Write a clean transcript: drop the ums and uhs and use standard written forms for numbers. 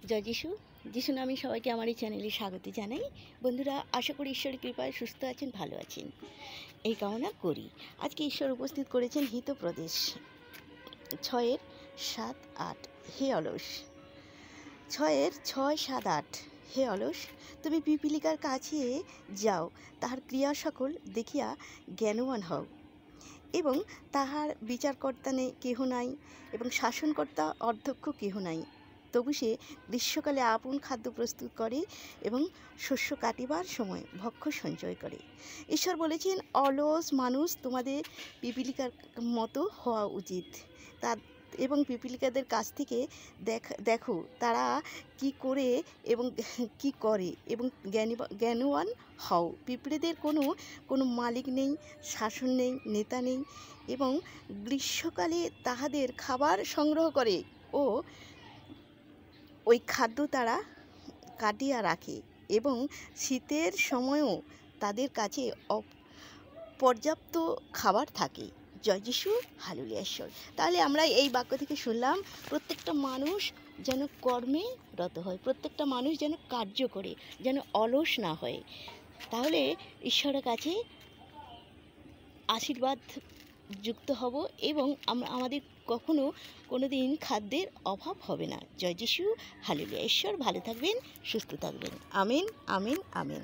জয় যিশু। যিশু নামে সবাইকে আমার এই চ্যানেলে স্বাগত জানাই। বন্ধুরা, আশা করি ঈশ্বরের কৃপায় সুস্থ আছেন, ভালো আছেন, এই কামনা করি। আজকে ঈশ্বর উপস্থিত করেছেন হিতপ্রদেশ 6:7-8। হে অলস, 6:6-7-8। হে অলস, তুমি পিপীলিকার কাছে যাও, তাহার ক্রিয়া সকল দেখিয়া জ্ঞানবান হও, এবং তাহার বিচারকর্তা কেহ নাই, এবং শাসনকর্তা অধ্যক্ষ কেহ নাই। তবু সে গ্রীষ্মকালে আপন খাদ্য প্রস্তুত করে এবং শস্য কাটিবার সময় ভক্ষ্য সঞ্চয় করে। ঈশ্বর বলেছেন, অলস মানুষ তোমাদের পিপীলিকার মতো হওয়া উচিত। এবং পিপীলিকাদের কাছ থেকে দেখো তারা কি করে এবং কি করে, এবং জ্ঞানবান হও। পিঁপড়েদের কোনো মালিক নেই, শাসন নেই, নেতা নেই, এবং গ্রীষ্মকালে তাহাদের খাবার সংগ্রহ করে ও ওই খাদ্য তারা কাটিয়া রাখে, এবং শীতের সময়ও তাদের কাছে পর্যাপ্ত খাবার থাকে। জয় যিশু, হালেলুয়া ঈশ্বর। তাহলে আমরা এই বাক্য থেকে শুনলাম, প্রত্যেকটা মানুষ যেন কর্মে রত হয়, প্রত্যেকটা মানুষ যেন কার্য করে, যেন অলস না হয়। তাহলে ঈশ্বরের কাছে আশীর্বাদ যুক্ত হব, এবং আমাদের কোনো দিন খাদ্যের অভাব হবে না। জয় যিশু, হালেলুয়া ঈশ্বর। ভালো থাকবেন, সুস্থ থাকবেন। আমিন, আমিন, আমিন।